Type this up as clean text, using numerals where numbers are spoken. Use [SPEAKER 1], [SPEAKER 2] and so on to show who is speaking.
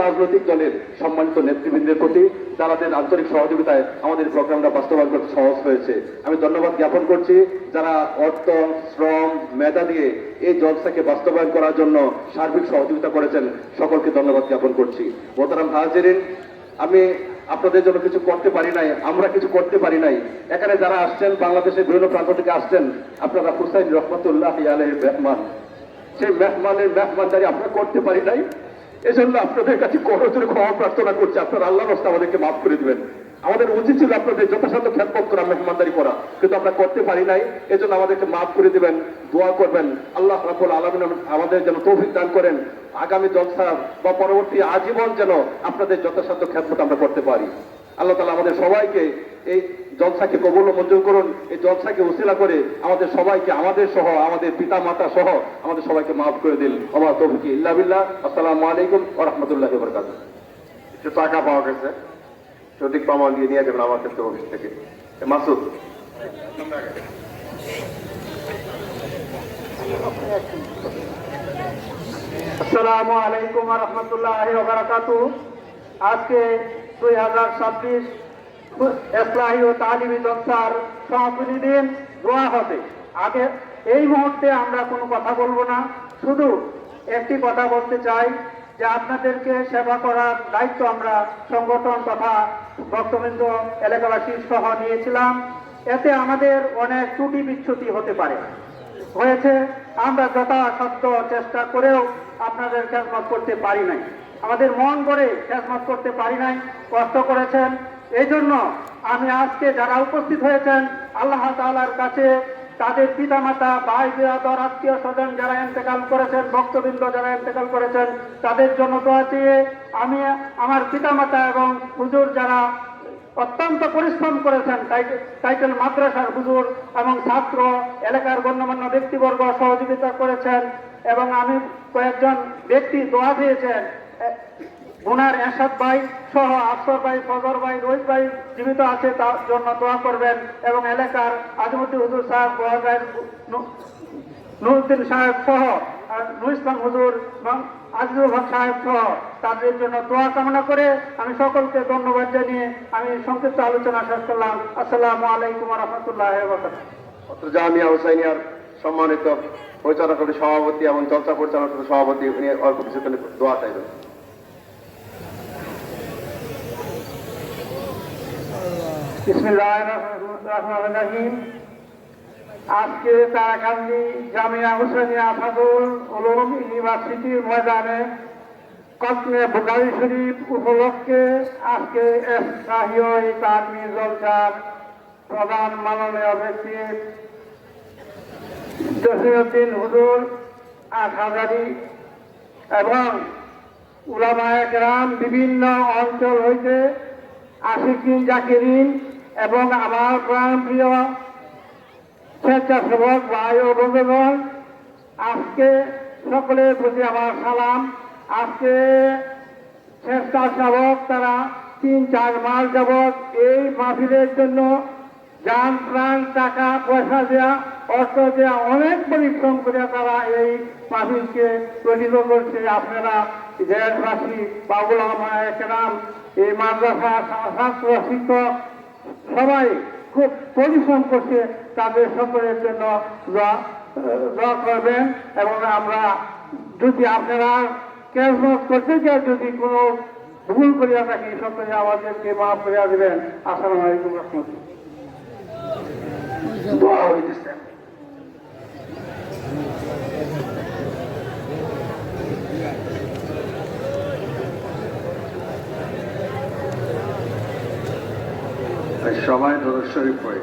[SPEAKER 1] রাজনৈতিক দলের সম্মানিত নেতৃবৃন্দের প্রতি যাদের আন্তরিক সহযোগিতায় আমাদের প্রোগ্রামটা বাস্তবায়ন করতে সহজ হয়েছে। আমি ধন্যবাদ জ্ঞাপন করছি যারা অর্থ, শ্রম, মেধা দিয়ে এই জলসাকে বাস্তবায়ন করার জন্য সার্বিক সহযোগিতা করেছেন, সকলকে ধন্যবাদ জ্ঞাপন করছি। মোহতারাম হাজিরিন, আমি আপনাদের জন্য কিছু করতে পারি নাই, আমরা কিছু করতে পারি নাই। এখানে যারা আসছেন বাংলাদেশের বিভিন্ন প্রান্ত থেকে আসছেন, আপনারা হুসাইন রহমতুল্লাহ আলাইহির মেহমান, সেই মেহমানদারি আমরা করতে পারি নাই। এজন্য আপনাদের কাছে করজোরে ক্ষমা প্রার্থনা করছি, আপনারা আল্লাহর রাস্তায় আমাদেরকে মাফ করে দিবেন। আমাদের উচিত ছিল আপনাদের যথাসাধ্য খেদমত করা, মেহমানদারি করা, কিন্তু আমরা করতে পারি নাই। এজন্য আমাদেরকে মাফ করে দিবেন, দোয়া করবেন আল্লাহ রাব্বুল আলামিন আমাদের যেন তৌফিক দান করেন, আগামী জলসা বা পরবর্তী আজীবন যেন আপনাদের যথাসাধ্য খেদমত আমরা করতে পারি। আল্লাহ তাআলা আমাদের সবাইকে এই জলসাকে কবুল ও মঞ্জুর করুন। এই জলসাকে উসিলা করে আমাদের সবাইকে, আমাদের সহ, আমাদের পিতা মাতা সহ আমাদের সবাইকে মাফ করে দিন। ওয়া তৌফিক ইল্লা বিল্লাহ। আসসালামু আলাইকুম ওয়া রাহমাতুল্লাহি ওয়া বারাকাতুহু।
[SPEAKER 2] কিছু টাকা পাওয়া গেছে, সঠিক প্রমাণ দিয়ে নিয়ে যাবেন আমার ক্ষেত্রে অফিস থেকে। মাসুদ,
[SPEAKER 3] আসসালামু আলাইকুম ওয়া রাহমাতুল্লাহি ওয়া বারাকাতুহু। আজকে 2026 ইসলাহি ও তালিমি জলসার সমাপনী দিন, দোয়া হবে। আগে এই মুহূর্তে আমরা কোনো কথা বলবো না, শুধু একটি কথা বলতে চাই যে আপনাদেরকে সেবা করার দায়িত্ব আমরা সংগঠন তথা ভক্তবৃন্দ, এলাকাবাসী সহ নিয়েছিলাম। এতে আমাদের অনেক ত্রুটি বিচ্যুতি হতে পারে, হয়েছে। আমরা যথাসাধ্য চেষ্টা করেও আপনাদের খেদমত করতে পারি নাই, আমাদের মন করে খেদমত করতে পারি নাই, কষ্ট করেছেন। এই জন্য আমি আজকে যারা উপস্থিত হয়েছেন আল্লাহ তাআলার কাছে তাদের পিতামাতা, ভাই বিরাদর, আত্মীয় স্বজন যারা ইন্তেকাল করেছেন, ভক্তবৃন্দ যারা ইন্তেকাল করেছেন, তাদের জন্য দোয়া চেয়ে আমি আমার পিতামাতা এবং হুজুর যারা অত্যন্ত পরিশ্রম করেছেন, টাইটেল মাদ্রাসার হুজুর এবং ছাত্র, এলাকার গণ্যমান্য ব্যক্তিবর্গ সহযোগিতা করেছেন, এবং আমি কয়েকজন ব্যক্তি দোয়া দিয়েছেন, ওনার এরশাদ ভাই সহ আফসর ভাই, ফজর ভাই, রোহিত ভাই জীবিত আছে, তার জন্য দোয়া করবেন। এবং এলাকার আজিমুদ্দিন হুজুর সাহেব, নুরুদ্দিন সাহেব সহ, নুর ইসলাম হুজুর এবং আজিজুল হক সাহেব সহ তাদের জন্য দোয়া কামনা করে আমি সকলকে ধন্যবাদ জানিয়ে আমি সংক্ষিপ্ত আলোচনা শেষ করলাম। আসসালামু আলাইকুম ওয়া রাহমাতুল্লাহি ওয়া বারাকাতুহু।
[SPEAKER 2] জামিয়া হুসাইনিয়ার সম্মানিত পরিচালনা কমিটির সভাপতি এবং জলসা পরিচালনা কমিটির সভাপতি, উনি অল্প কিছুক্ষণ দোয়া চাইবেন।
[SPEAKER 3] বিসমিল্লাহির রহমানির রহিম। আজকে তারাকান্দি জামিয়া হুসাইনিয়া ফাজুল উলুম ইউনিভার্সিটির ময়দানে কসমে বুখারী শরীফ উপলক্ষে আজকে ইসলাহি তালিমি জলসার প্রধান মাননীয় ব্যক্তি জসিমউদ্দিন হুজুর আটহাজারী এবং উলামায়ে কেরাম বিভিন্ন অঞ্চল হইতে আশিকিন, জাকিরিন এবং আমার প্রাণপ্রিয় স্বেচ্ছাসেবক ভাই ও বন্ধুগণ, আজকে সকলের প্রতি আমার সালাম। আজকে স্বেচ্ছাসেবক তারা 3-4 মাস যাবৎ এই মাহফিলের জন্য যান, প্রাণ, টাকা পয়সা দেওয়া, অর্থ দেওয়া, অনেক পরিশ্রম করে তারা এই মাহফিলকে প্রতিষ্ঠিত করছে। আপনারা দেশবাসী বা উলামায়ে কেরাম, এই মাদ্রাসা ছাত্র, শিক্ষক সবাই খুব পরিশ্রম করছে, তাদের সকলের জন্য দোয়া করবেন। এবং আমরা যদি আপনারা খেদমত করতে চান, যদি কোনো ভুল করিয়া থাকি, সকলে আমাদেরকে মাফ করিয়া দেবেন। আসসালামু আলাইকুম ওয়া রাহমাতুল্লাহ।
[SPEAKER 1] দোয়া হইতেছে।
[SPEAKER 2] সবাই দরুদ শরীফ পড়ে।